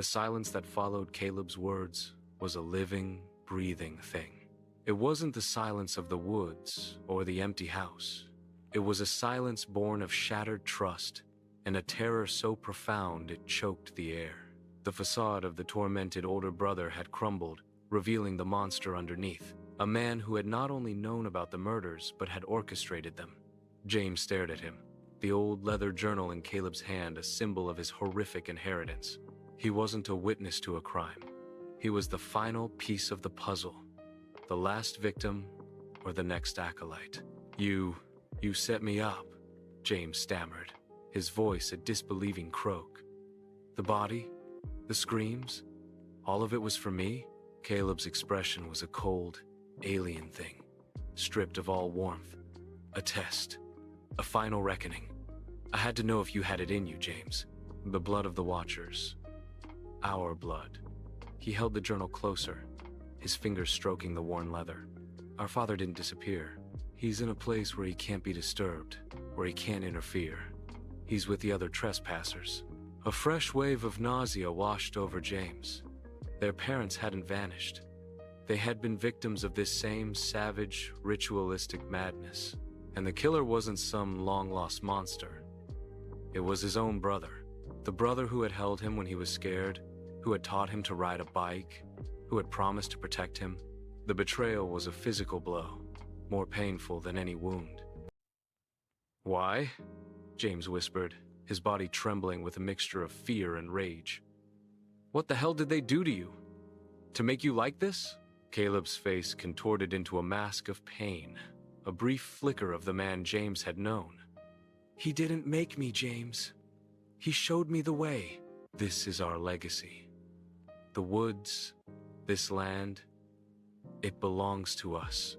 The silence that followed Caleb's words was a living, breathing thing. It wasn't the silence of the woods or the empty house. It was a silence born of shattered trust and a terror so profound it choked the air. The facade of the tormented older brother had crumbled, revealing the monster underneath, a man who had not only known about the murders but had orchestrated them. James stared at him, the old leather journal in Caleb's hand a symbol of his horrific inheritance. He wasn't a witness to a crime. He was the final piece of the puzzle, the last victim or the next acolyte. You set me up, James stammered, his voice a disbelieving croak. The body, the screams, all of it was for me? Caleb's expression was a cold, alien thing, stripped of all warmth. A test, a final reckoning. I had to know if you had it in you, James. The blood of the Watchers. Our blood. He held the journal closer, his fingers stroking the worn leather. Our father didn't disappear. He's in a place where he can't be disturbed, where he can't interfere. He's with the other trespassers. A fresh wave of nausea washed over James. Their parents hadn't vanished. They had been victims of this same savage, ritualistic madness. And the killer wasn't some long-lost monster. It was his own brother. The brother who had held him when he was scared, who had taught him to ride a bike, who had promised to protect him. The betrayal was a physical blow, more painful than any wound. Why? James whispered, his body trembling with a mixture of fear and rage. What the hell did they do to you? To make you like this? Caleb's face contorted into a mask of pain, a brief flicker of the man James had known. He didn't make me, James. He showed me the way. This is our legacy. The woods, this land, it belongs to us.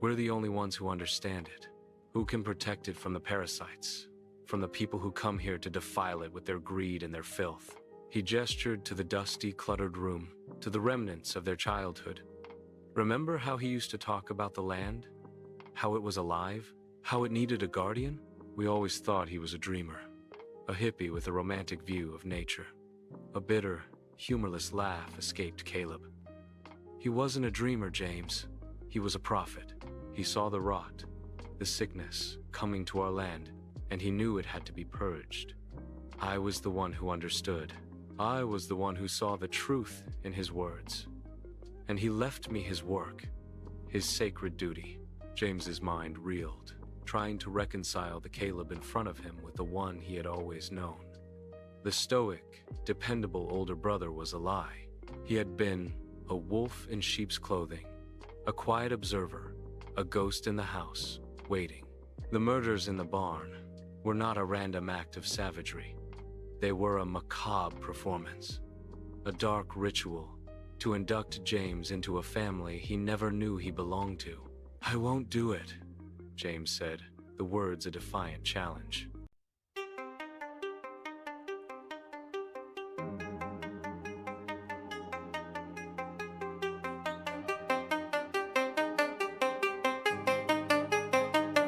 We're the only ones who understand it, who can protect it from the parasites, from the people who come here to defile it with their greed and their filth. He gestured to the dusty, cluttered room, to the remnants of their childhood. Remember how he used to talk about the land? How it was alive? How it needed a guardian? We always thought he was a dreamer, a hippie with a romantic view of nature. A bitter, humorless laugh escaped Caleb. He wasn't a dreamer, James. He was a prophet. He saw the rot, the sickness coming to our land, and he knew it had to be purged. I was the one who understood. I was the one who saw the truth in his words. And he left me his work, his sacred duty. James's mind reeled, trying to reconcile the Caleb in front of him with the one he had always known. The stoic, dependable older brother was a lie. He had been a wolf in sheep's clothing, a quiet observer, a ghost in the house, waiting. The murders in the barn were not a random act of savagery. They were a macabre performance, a dark ritual to induct James into a family he never knew he belonged to. I won't do it, James said, the words a defiant challenge.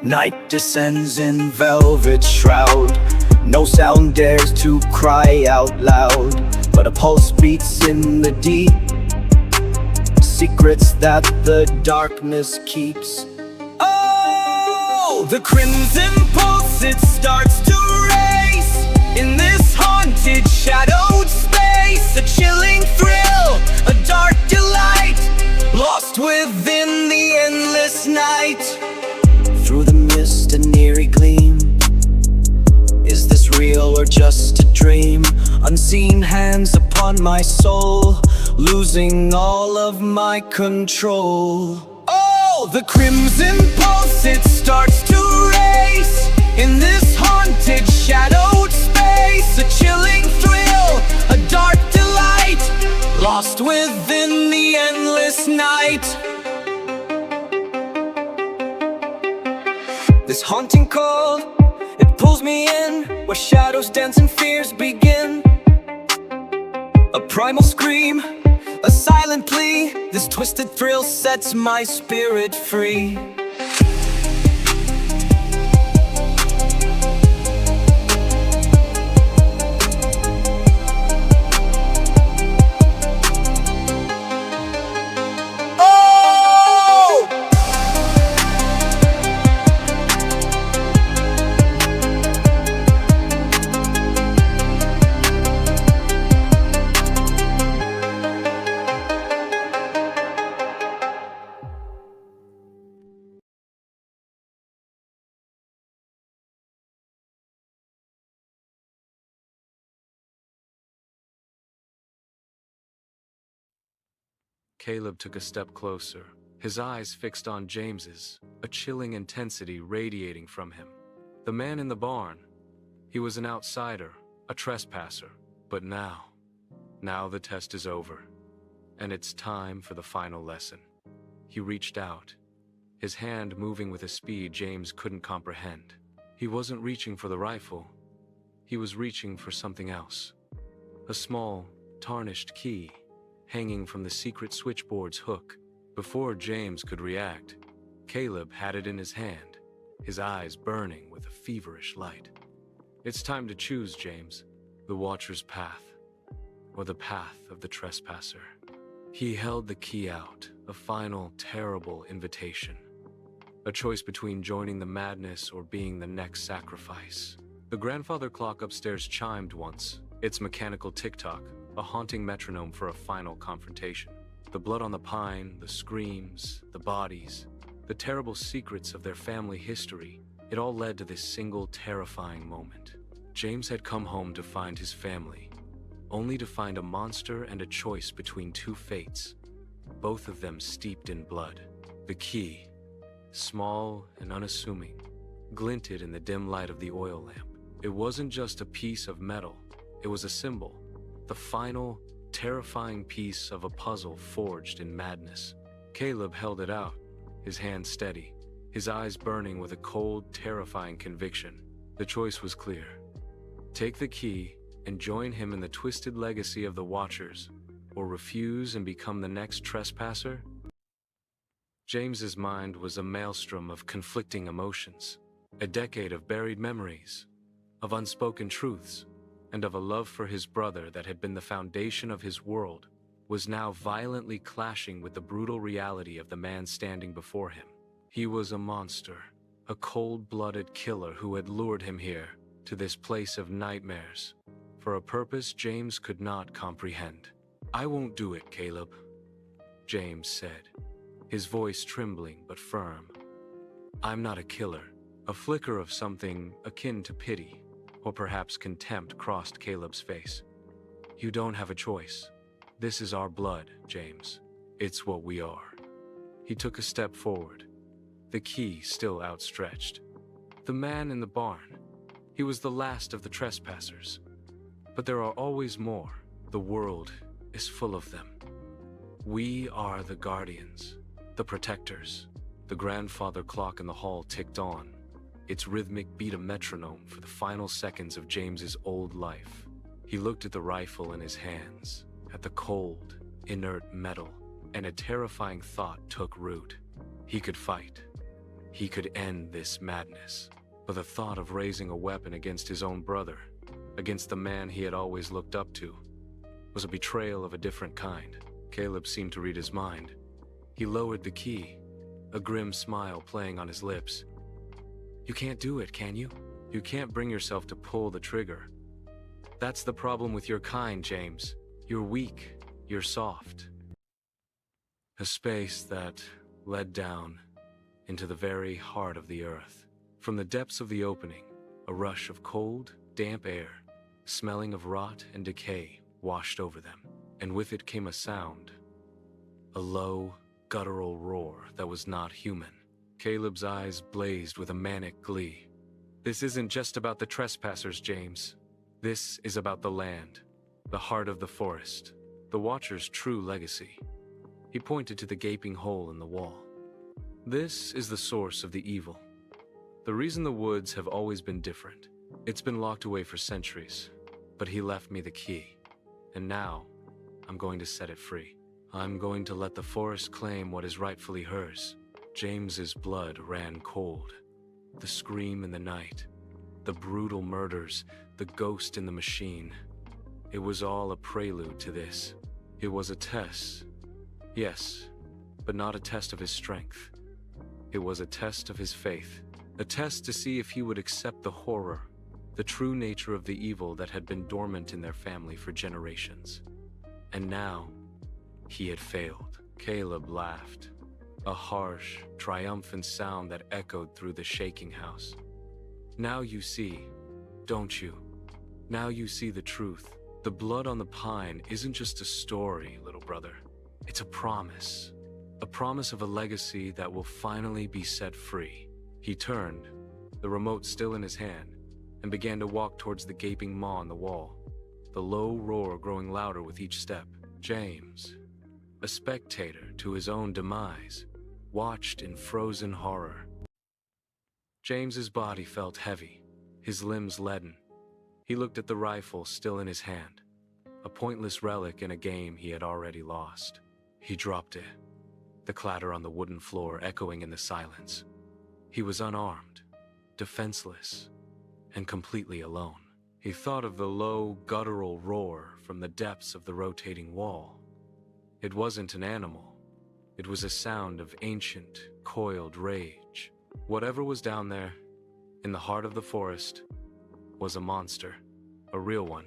Night descends in velvet shroud. No sound dares to cry out loud, but a pulse beats in the deep. Secrets that the darkness keeps. Oh, the crimson pulse, it starts to race in this haunted, shadowed space. A chilling thrill, a dark delight, lost within the endless night. Through the mist, an eerie gleam. Is this real or just a dream? Unseen hands upon my soul, losing all of my control. Oh, the crimson pulse, it starts to race in this haunted, shadowed space. A chilling thrill, a dark delight, lost within the endless night. This haunting call, it pulls me in, where shadows dance and fears begin. A primal scream, a silent plea. This twisted thrill sets my spirit free. Caleb took a step closer, his eyes fixed on James's, a chilling intensity radiating from him. The man in the barn. He was an outsider, a trespasser. But now the test is over, and it's time for the final lesson. He reached out, his hand moving with a speed James couldn't comprehend. He wasn't reaching for the rifle. He was reaching for something else. A small, tarnished key, hanging from the secret switchboard's hook. Before James could react, Caleb had it in his hand, his eyes burning with a feverish light. It's time to choose, James. The Watcher's path, or the path of the trespasser. He held the key out, a final, terrible invitation. A choice between joining the madness or being the next sacrifice. The grandfather clock upstairs chimed once, its mechanical tick-tock, a haunting metronome for a final confrontation. The blood on the pine, the screams, the bodies, the terrible secrets of their family history, it all led to this single terrifying moment. James had come home to find his family, only to find a monster and a choice between two fates, both of them steeped in blood. The key, small and unassuming, glinted in the dim light of the oil lamp. It wasn't just a piece of metal, it was a symbol, the final, terrifying piece of a puzzle forged in madness. Caleb held it out, his hand steady, his eyes burning with a cold, terrifying conviction. The choice was clear. Take the key and join him in the twisted legacy of the Watchers, or refuse and become the next trespasser? James's mind was a maelstrom of conflicting emotions, a decade of buried memories, of unspoken truths, and of a love for his brother that had been the foundation of his world, was now violently clashing with the brutal reality of the man standing before him. He was a monster, a cold-blooded killer who had lured him here, to this place of nightmares, for a purpose James could not comprehend. "I won't do it, Caleb," James said, his voice trembling but firm. "I'm not a killer." A flicker of something akin to pity, or perhaps contempt, crossed Caleb's face. "You don't have a choice. This is our blood, James. It's what we are." He took a step forward, the key still outstretched. The man in the barn. He was the last of the trespassers. But there are always more. The world is full of them. We are the guardians, the protectors. The grandfather clock in the hall ticked on, its rhythmic beat a metronome for the final seconds of James's old life. He looked at the rifle in his hands, at the cold, inert metal, and a terrifying thought took root. He could fight. He could end this madness. But the thought of raising a weapon against his own brother, against the man he had always looked up to, was a betrayal of a different kind. Caleb seemed to read his mind. He lowered the key, a grim smile playing on his lips. "You can't do it, can you? You can't bring yourself to pull the trigger. That's the problem with your kind, James. You're weak, you're soft." A space that led down into the very heart of the earth. From the depths of the opening, a rush of cold, damp air, smelling of rot and decay, washed over them. And with it came a sound, a low, guttural roar that was not human. Caleb's eyes blazed with a manic glee. "This isn't just about the trespassers, James. This is about the land, the heart of the forest, the Watcher's true legacy." He pointed to the gaping hole in the wall. "This is the source of the evil. The reason the woods have always been different. It's been locked away for centuries, but he left me the key. And now, I'm going to set it free. I'm going to let the forest claim what is rightfully hers." James's blood ran cold. The scream in the night, the brutal murders, the ghost in the machine. It was all a prelude to this. It was a test. Yes, but not a test of his strength. It was a test of his faith. A test to see if he would accept the horror, the true nature of the evil that had been dormant in their family for generations. And now, he had failed. Caleb laughed, a harsh, triumphant sound that echoed through the shaking house. "Now you see, don't you? Now you see the truth. The blood on the pine isn't just a story, little brother. It's a promise of a legacy that will finally be set free. He turned, the remote still in his hand, and began to walk towards the gaping maw on the wall, the low roar growing louder with each step. James, a spectator to his own demise, watched in frozen horror. James's body felt heavy, his limbs leaden. He looked at the rifle still in his hand, a pointless relic in a game he had already lost. He dropped it, the clatter on the wooden floor echoing in the silence. He was unarmed, defenseless, and completely alone. He thought of the low, guttural roar from the depths of the rotating wall. It wasn't an animal. It was a sound of ancient, coiled rage. Whatever was down there, in the heart of the forest, was a monster, a real one.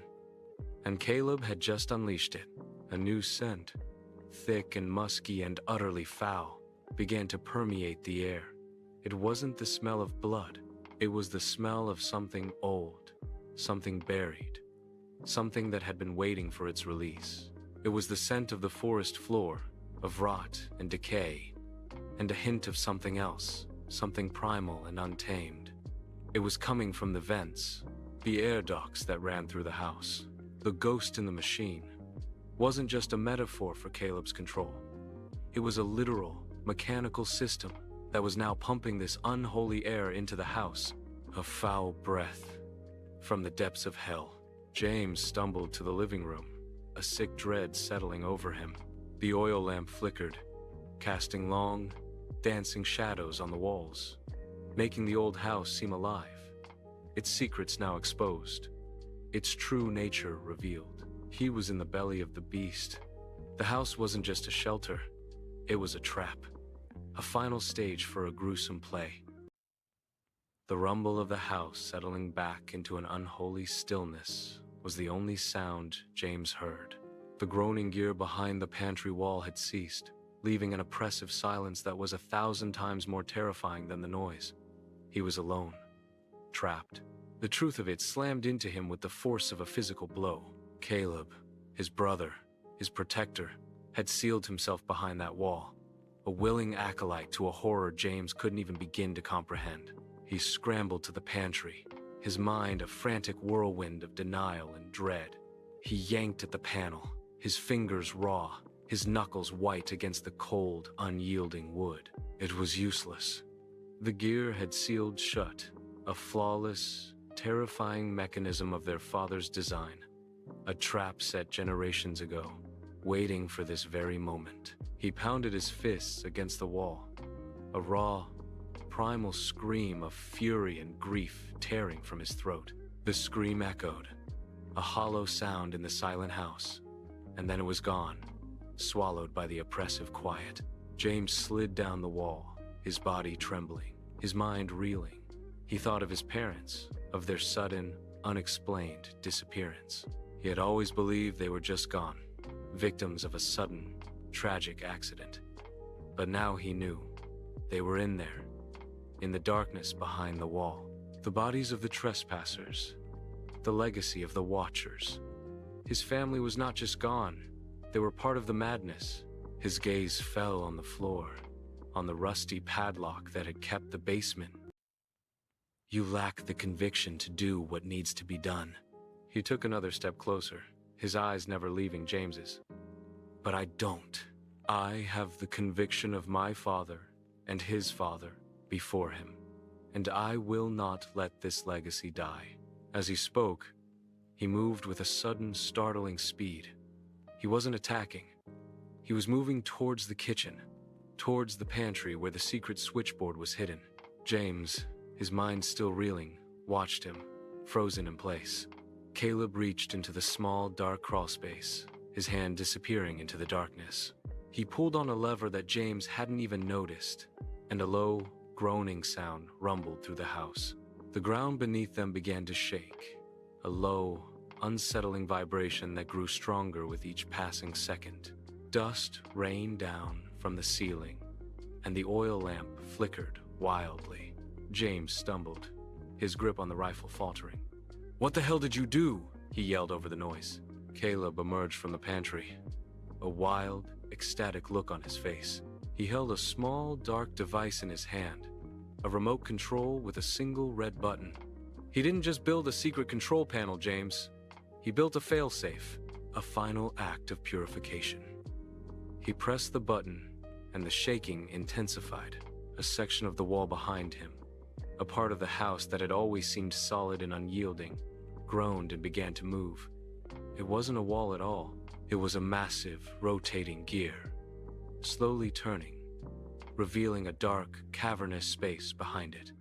And Caleb had just unleashed it. A new scent, thick and musky and utterly foul, began to permeate the air. It wasn't the smell of blood. It was the smell of something old, something buried, something that had been waiting for its release. It was the scent of the forest floor, of rot and decay, and a hint of something else, something primal and untamed. It was coming from the vents, the air ducts that ran through the house. The ghost in the machine wasn't just a metaphor for Caleb's control. It was a literal, mechanical system that was now pumping this unholy air into the house. A foul breath from the depths of hell. James stumbled to the living room, a sick dread settling over him. The oil lamp flickered, casting long, dancing shadows on the walls, making the old house seem alive. Its secrets now exposed, its true nature revealed. He was in the belly of the beast. The house wasn't just a shelter, it was a trap, a final stage for a gruesome play. The rumble of the house settling back into an unholy stillness was the only sound James heard. The groaning gear behind the pantry wall had ceased, leaving an oppressive silence that was 1,000 times more terrifying than the noise. He was alone, trapped. The truth of it slammed into him with the force of a physical blow. Caleb, his brother, his protector, had sealed himself behind that wall, a willing acolyte to a horror James couldn't even begin to comprehend. He scrambled to the pantry, his mind a frantic whirlwind of denial and dread. He yanked at the panel, his fingers raw, his knuckles white against the cold, unyielding wood. It was useless. The gear had sealed shut, a flawless, terrifying mechanism of their father's design, a trap set generations ago, waiting for this very moment. He pounded his fists against the wall, a raw, primal scream of fury and grief tearing from his throat. The scream echoed, a hollow sound in the silent house, and then it was gone, swallowed by the oppressive quiet. James slid down the wall, his body trembling, his mind reeling. He thought of his parents, of their sudden, unexplained disappearance. He had always believed they were just gone, victims of a sudden, tragic accident. But now he knew they were in there, in the darkness behind the wall. The bodies of the trespassers, the legacy of the Watchers. His family was not just gone, they were part of the madness. His gaze fell on the floor, on the rusty padlock that had kept the basement. You lack the conviction to do what needs to be done. He took another step closer, his eyes never leaving James's. But I don't. I have the conviction of my father and his father before him, and I will not let this legacy die. As he spoke, he moved with a sudden, startling speed. He wasn't attacking. He was moving towards the kitchen, towards the pantry where the secret switchboard was hidden. James, his mind still reeling, watched him, frozen in place. Caleb reached into the small, dark crawlspace, his hand disappearing into the darkness. He pulled on a lever that James hadn't even noticed, and a low, groaning sound rumbled through the house. The ground beneath them began to shake, a low, unsettling vibration that grew stronger with each passing second. Dust rained down from the ceiling, and the oil lamp flickered wildly. James stumbled, his grip on the rifle faltering. "What the hell did you do?" he yelled over the noise. Caleb emerged from the pantry, a wild, ecstatic look on his face. He held a small, dark device in his hand, a remote control with a single red button. He didn't just build a secret control panel, James. He built a failsafe, a final act of purification. He pressed the button, and the shaking intensified. A section of the wall behind him, a part of the house that had always seemed solid and unyielding, groaned and began to move. It wasn't a wall at all. It was a massive, rotating gear, slowly turning, revealing a dark, cavernous space behind it.